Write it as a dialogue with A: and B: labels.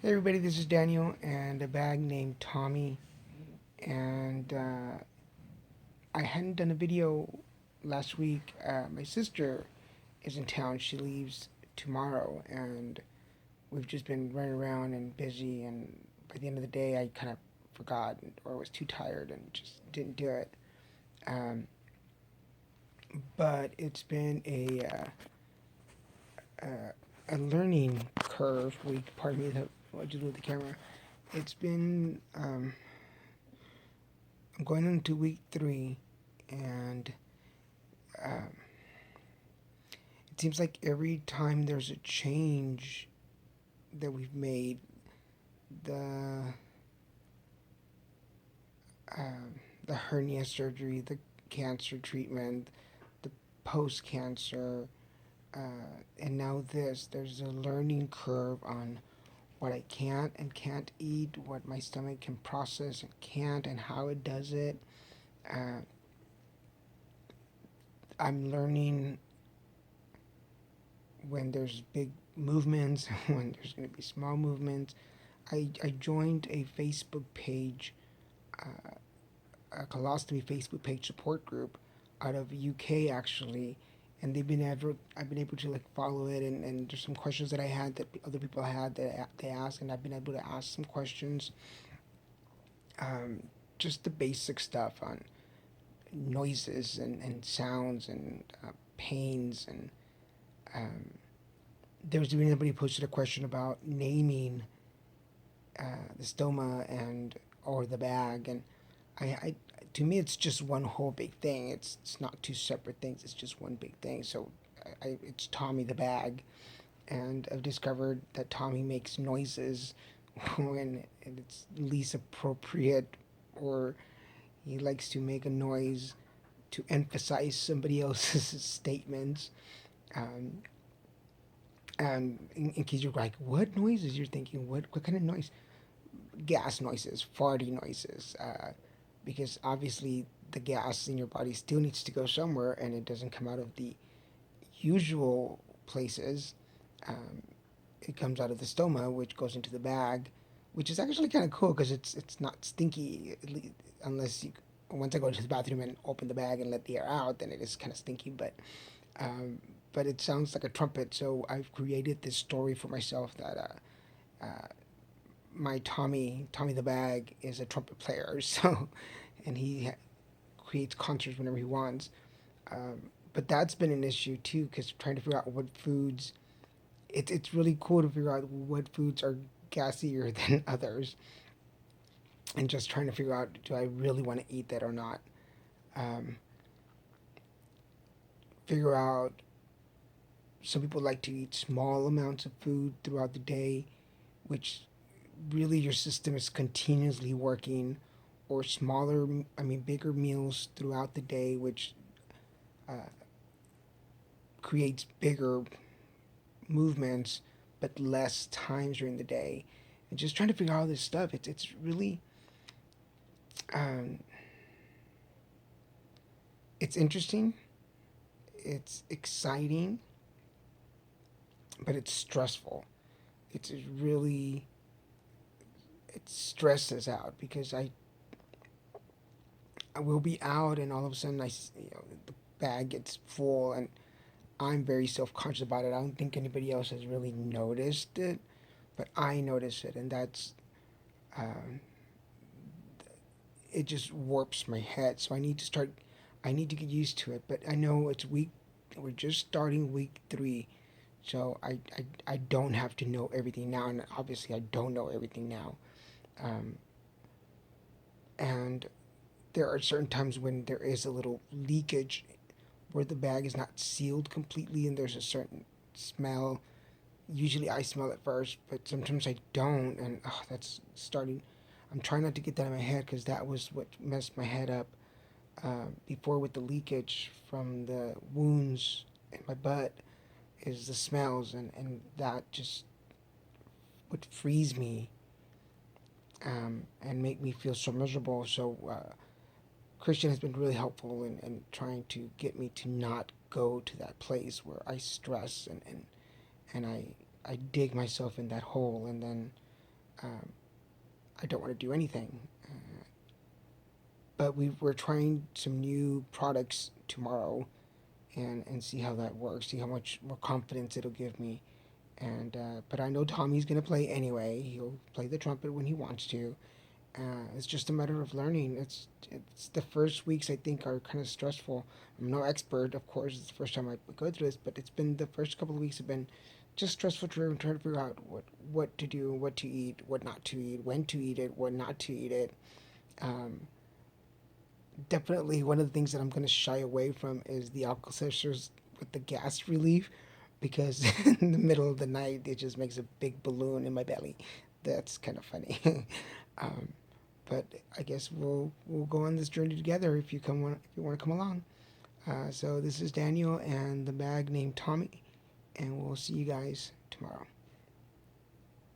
A: Hey everybody, this is Daniel and a bag named Tommy. And I hadn't done a video last week. My sister is in town. She leaves tomorrow, and we've just been running around and busy. And by the end of the day, I kind of forgot or was too tired and just didn't do it. Um, but it's been a learning curve week. Pardon me, I just moved the camera. It's been I'm going into week 3, and um, it seems like every time there's a change that we've made, the um, the hernia surgery, the cancer treatment, the post cancer, and now this, there's a learning curve on what I can't and can't eat, what my stomach can process and can't, and how it does it. Uh, I'm learning when there's big movements, when there's going to be small movements. I joined a Facebook page, a colostomy Facebook page support group out of UK actually, and I've been able to like follow it, and there's some questions that I had that other people had that they asked, and I've been able to ask some questions, um, just the basic stuff on noises and sounds and pains and um, there was even somebody posted a question about naming the stoma and or the bag, and I to me it's just one whole big thing. It's not two separate things. It's just one big thing. So it's Tommy the bag, and I've discovered that Tommy makes noises when it's least appropriate, or he likes to make a noise to emphasize somebody else's statements. Um, and in case you're like, what noises? You're thinking, what kind of noise? Gas noises, farty noises, because obviously the gas in your body still needs to go somewhere, and it doesn't come out of the usual places. Um, it comes out of the stoma, which goes into the bag, which is actually kind of cool because it's not stinky, unless you once I go to the bathroom and open the bag and let the air out, then it is kind of stinky. Um, but it sounds like a trumpet, so I've created this story for myself that my Tommy the Bag is a trumpet player, so and he creates concerts whenever he wants. But that's been an issue too, because trying to figure out what foods. It's really cool to figure out what foods are gassier than others, and just trying to figure out, do I really want to eat that or not. Um, Figure out, some people like to eat small amounts of food throughout the day, which really your system is continuously working, or smaller, I mean bigger meals throughout the day, which uh, creates bigger movements but less times during the day. And just trying to figure out all this stuff, it's really um, it's interesting, it's exciting, but it's stressful. It's really, it stresses out because I will be out, and all of a sudden the bag gets full, and I'm very self conscious about it. I don't think anybody else has really noticed it, but I notice it, and that's um, it just warps my head. So I need to start. I need to get used to it. But I know it's week. We're just starting week 3, so I don't have to know everything now, and obviously I don't know everything now. Um, and there are certain times when there is a little leakage where the bag is not sealed completely, and there's a certain smell. Usually I smell it first, but sometimes I don't, and that's starting. I'm trying not to get that in my head because that was what messed my head up before with the leakage from the wounds in my butt, is the smells, and that just would freeze me and make me feel so miserable. So Christian has been really helpful in trying to get me to not go to that place where I stress and I dig myself in that hole, and then um, I don't want to do anything. But we're trying some new products tomorrow, and see how that works. See how much more confidence it'll give me. And but I know Tommy's gonna play anyway. He'll play the trumpet when he wants to. It's just a matter of learning. It's the first weeks I think are kind of stressful. I'm no expert, of course. It's the first time I go through this, but it's been the first couple of weeks have been just stressful trying to figure out what to do, what to eat, what not to eat, when to eat it, when not to eat it. Um, Definitely one of the things that I'm going to shy away from is the alka seltzers with the gas relief, because in the middle of the night it just makes a big balloon in my belly. That's kind of funny. um, but I guess we'll go on this journey together if you want to come along. So this is Daniel and the bag named Tommy, and we'll see you guys tomorrow.